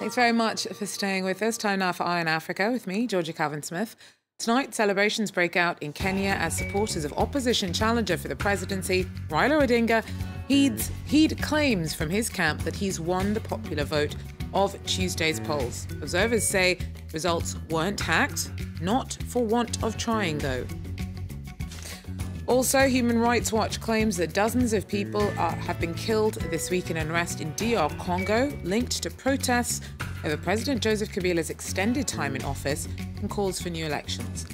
Thanks very much for staying with us. Time now for Eye on Africa with me, Georgia Calvin-Smith. Tonight, celebrations break out in Kenya as supporters of opposition challenger for the presidency, Raila Odinga, heed claims from his camp that he's won the popular vote of Tuesday's polls. Observers say results weren't hacked, not for want of trying, though. Also, Human Rights Watch claims that dozens of people have been killed this week in unrest in DR Congo, linked to protests over President Joseph Kabila's extended time in office and calls for new elections.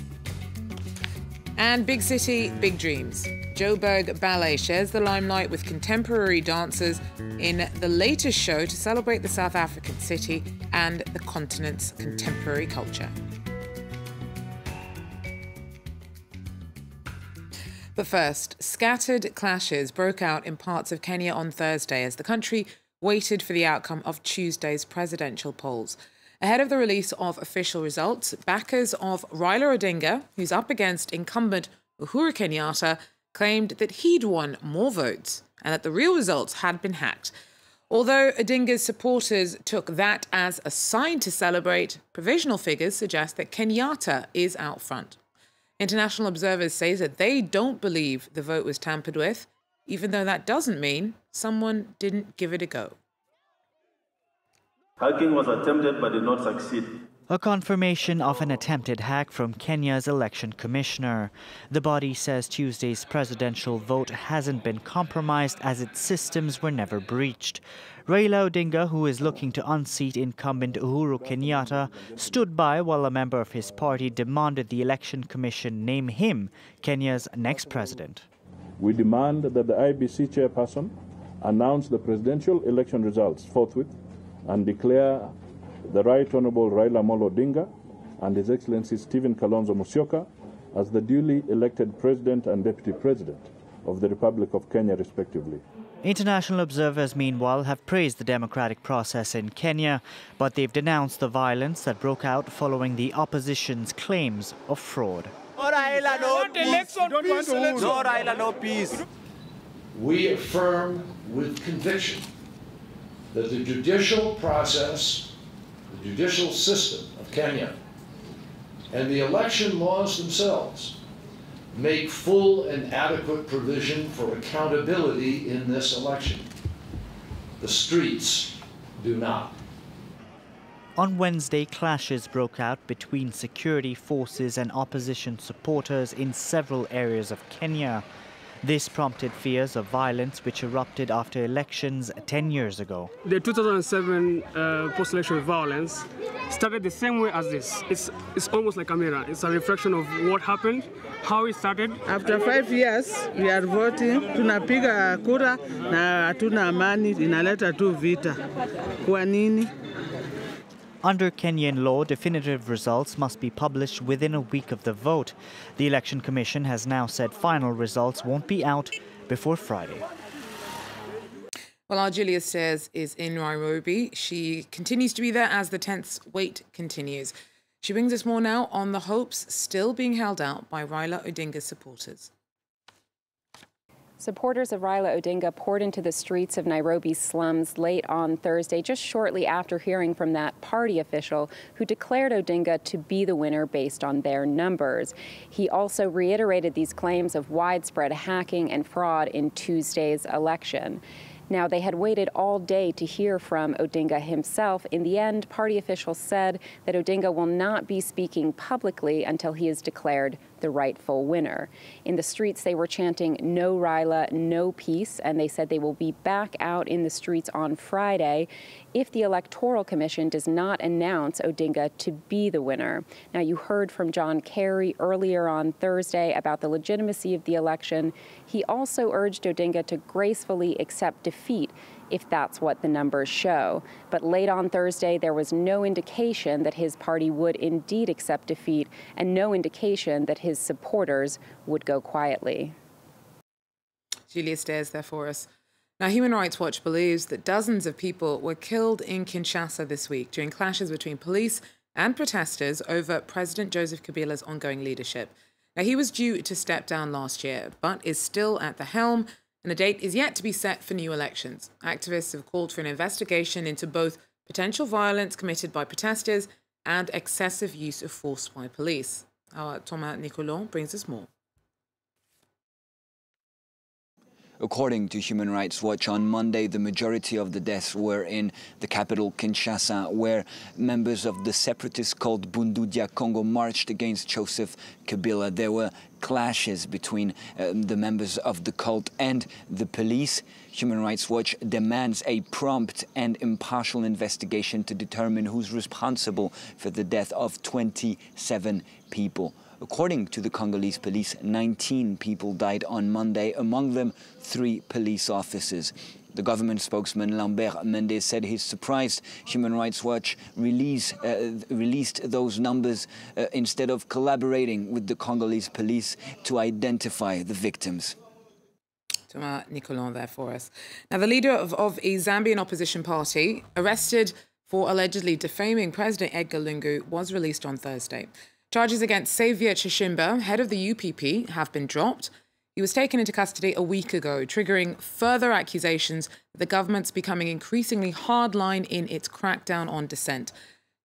And big city, big dreams. Johannesburg Ballet shares the limelight with contemporary dancers in the latest show to celebrate the South African city and the continent's contemporary culture. But first, scattered clashes broke out in parts of Kenya on Thursday as the country waited for the outcome of Tuesday's presidential polls. Ahead of the release of official results, backers of Raila Odinga, who's up against incumbent Uhuru Kenyatta, claimed that he'd won more votes and that the real results had been hacked. Although Odinga's supporters took that as a sign to celebrate, provisional figures suggest that Kenyatta is out front. International observers say that they don't believe the vote was tampered with, even though that doesn't mean someone didn't give it a go. Hacking was attempted but did not succeed. A confirmation of an attempted hack from Kenya's election commissioner. The body says Tuesday's presidential vote hasn't been compromised as its systems were never breached. Raila Odinga, who is looking to unseat incumbent Uhuru Kenyatta, stood by while a member of his party demanded the election commission name him Kenya's next president. We demand that the IEBC chairperson announce the presidential election results forthwith and declare the Right Honourable Raila Odinga and His Excellency Stephen Kalonzo Musyoka as the duly elected President and Deputy President of the Republic of Kenya, respectively. International observers, meanwhile, have praised the democratic process in Kenya, but they've denounced the violence that broke out following the opposition's claims of fraud. No Raila, no peace. No Raila, no peace. We affirm with conviction that the judicial process, the judicial system of Kenya, and the election laws themselves make full and adequate provision for accountability in this election. The streets do not. On Wednesday, clashes broke out between security forces and opposition supporters in several areas of Kenya. This prompted fears of violence which erupted after elections 10 years ago. The 2007 post-election violence started the same way as this. It's almost like a mirror. It's a reflection of what happened, how it started. After 5 years, we are voting. Tunapiga kura na hatuna amani, inaleta tu vita. Kwa nini? Under Kenyan law, definitive results must be published within a week of the vote. The Election Commission has now said final results won't be out before Friday. Well, our Julia Stairs is in Nairobi. She continues to be there as the tense wait continues. She brings us more now on the hopes still being held out by Raila Odinga's supporters. Supporters of Raila Odinga poured into the streets of Nairobi's slums late on Thursday, just shortly after hearing from that party official who declared Odinga to be the winner based on their numbers. He also reiterated these claims of widespread hacking and fraud in Tuesday's election. Now, they had waited all day to hear from Odinga himself. In the end, party officials said that Odinga will not be speaking publicly until he is declared the rightful winner. In the streets, they were chanting, "No Raila, no peace," and they said they will be back out in the streets on Friday if the Electoral Commission does not announce Odinga to be the winner. Now, you heard from John Kerry earlier on Thursday about the legitimacy of the election. He also urged Odinga to gracefully accept defeat if that's what the numbers show. But late on Thursday, there was no indication that his party would indeed accept defeat and no indication that his supporters would go quietly. Julia Stairs there for us. Now, Human Rights Watch believes that dozens of people were killed in Kinshasa this week during clashes between police and protesters over President Joseph Kabila's ongoing leadership. Now, he was due to step down last year, but is still at the helm, and a date is yet to be set for new elections. Activists have called for an investigation into both potential violence committed by protesters, and excessive use of force by police. Our Thomas Nicolon brings us more. According to Human Rights Watch, on Monday, the majority of the deaths were in the capital, Kinshasa, where members of the separatist cult DR Congo marched against Joseph Kabila. There were clashes between the members of the cult and the police. Human Rights Watch demands a prompt and impartial investigation to determine who's responsible for the death of 27 people. According to the Congolese police, 19 people died on Monday, among them 3 police officers. The government spokesman Lambert Mende said he's surprised Human Rights Watch released those numbers instead of collaborating with the Congolese police to identify the victims. Thomas Nicolon there for us. Now, the leader of a Zambian opposition party, arrested for allegedly defaming President Edgar Lungu, was released on Thursday. Charges against Xavier Chishimba, head of the UPP, have been dropped. He was taken into custody a week ago, triggering further accusations that the government's becoming increasingly hardline in its crackdown on dissent.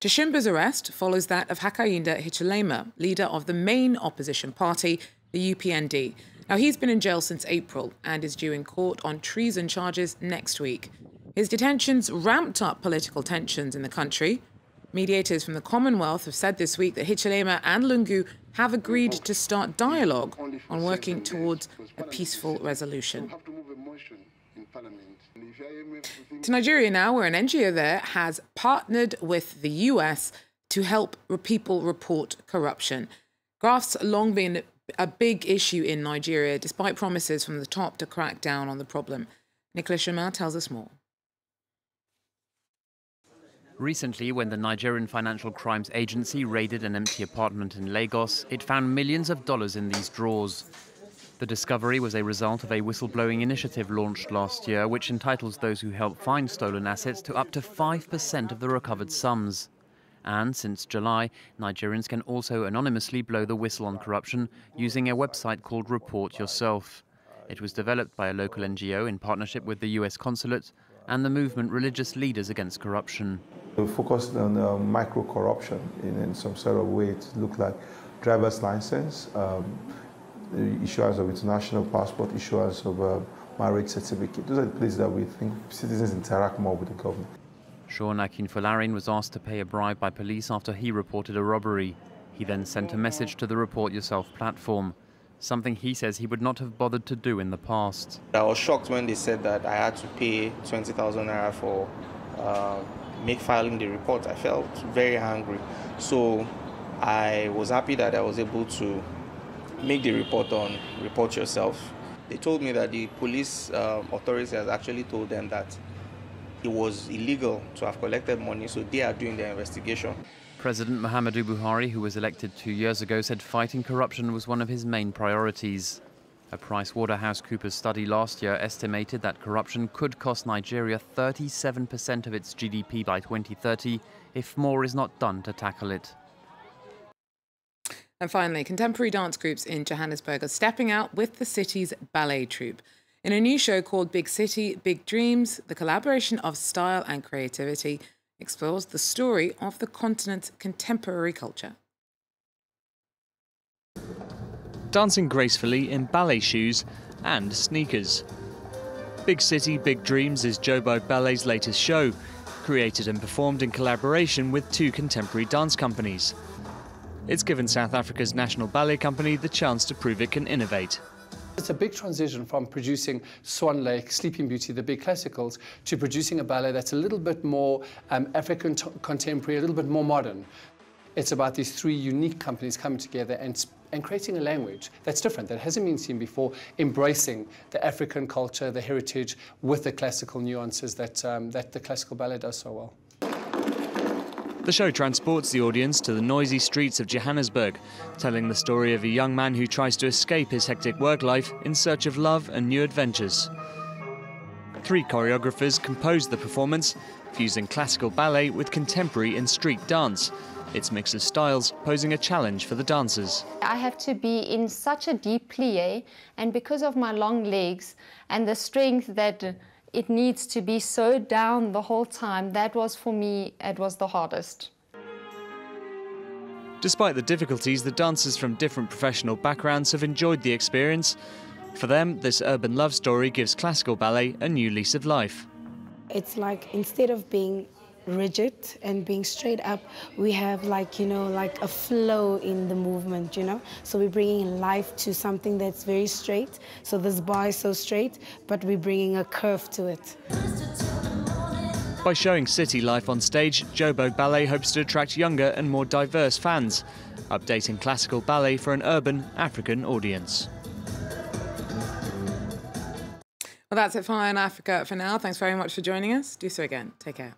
Chishimba's arrest follows that of Hakainde Hichilema, leader of the main opposition party, the UPND. Now, he's been in jail since April and is due in court on treason charges next week. His detentions ramped up political tensions in the country. Mediators from the Commonwealth have said this week that Hichilema and Lungu have agreed to start dialogue on working towards a peaceful resolution. To Nigeria now, where an NGO there has partnered with the US to help people report corruption. Graft's long been a big issue in Nigeria, despite promises from the top to crack down on the problem. Nicolas Chemin tells us more. Recently, when the Nigerian Financial Crimes Agency raided an empty apartment in Lagos, it found millions of dollars in these drawers. The discovery was a result of a whistleblowing initiative launched last year, which entitles those who help find stolen assets to up to 5% of the recovered sums. And since July, Nigerians can also anonymously blow the whistle on corruption using a website called Report Yourself. It was developed by a local NGO in partnership with the US consulate and the movement Religious Leaders Against Corruption. We focused on micro-corruption in some sort of way to look like driver's license, issuance of international passport, issuance of marriage certificate. Those are the places that we think citizens interact more with the government. Sean Akinfolarin was asked to pay a bribe by police after he reported a robbery. He then sent a message to the Report Yourself platform, something he says he would not have bothered to do in the past. I was shocked when they said that I had to pay 20,000 naira for filing the report. I felt very angry. So I was happy that I was able to make the report on Report Yourself. They told me that the police authorities has actually told them that it was illegal to have collected money, so they are doing their investigation. President Muhammadu Buhari, who was elected 2 years ago, said fighting corruption was one of his main priorities. A PricewaterhouseCoopers study last year estimated that corruption could cost Nigeria 37% of its GDP by 2030 if more is not done to tackle it. And finally, contemporary dance groups in Johannesburg are stepping out with the city's ballet troupe. In a new show called Big City, Big Dreams, the collaboration of style and creativity explores the story of the continent's contemporary culture. Dancing gracefully in ballet shoes and sneakers. Big City, Big Dreams is Johannesburg Ballet's latest show, created and performed in collaboration with 2 contemporary dance companies. It's given South Africa's National Ballet Company the chance to prove it can innovate. It's a big transition from producing Swan Lake, Sleeping Beauty, the big classicals, to producing a ballet that's a little bit more African contemporary, a little bit more modern. It's about these 3 unique companies coming together and creating a language that's different, that hasn't been seen before, embracing the African culture, the heritage, with the classical nuances that the classical ballet does so well. The show transports the audience to the noisy streets of Johannesburg, telling the story of a young man who tries to escape his hectic work life in search of love and new adventures. 3 choreographers composed the performance, fusing classical ballet with contemporary and street dance. Its mix of styles posing a challenge for the dancers. I have to be in such a deep plie, and because of my long legs and the strength that It needs to be so down the whole time. That was, for me, it was the hardest. Despite the difficulties, the dancers from different professional backgrounds have enjoyed the experience. For them, this urban love story gives classical ballet a new lease of life. It's like, instead of being rigid and being straight up, we have like a flow in the movement, so we're bringing life to something that's very straight. So this bar is so straight, but we're bringing a curve to it. By showing city life on stage, Johannesburg Ballet hopes to attract younger and more diverse fans, updating classical ballet for an urban African audience. Well, that's it for Iron Africa for now. Thanks very much for joining us. Do so again. Take care.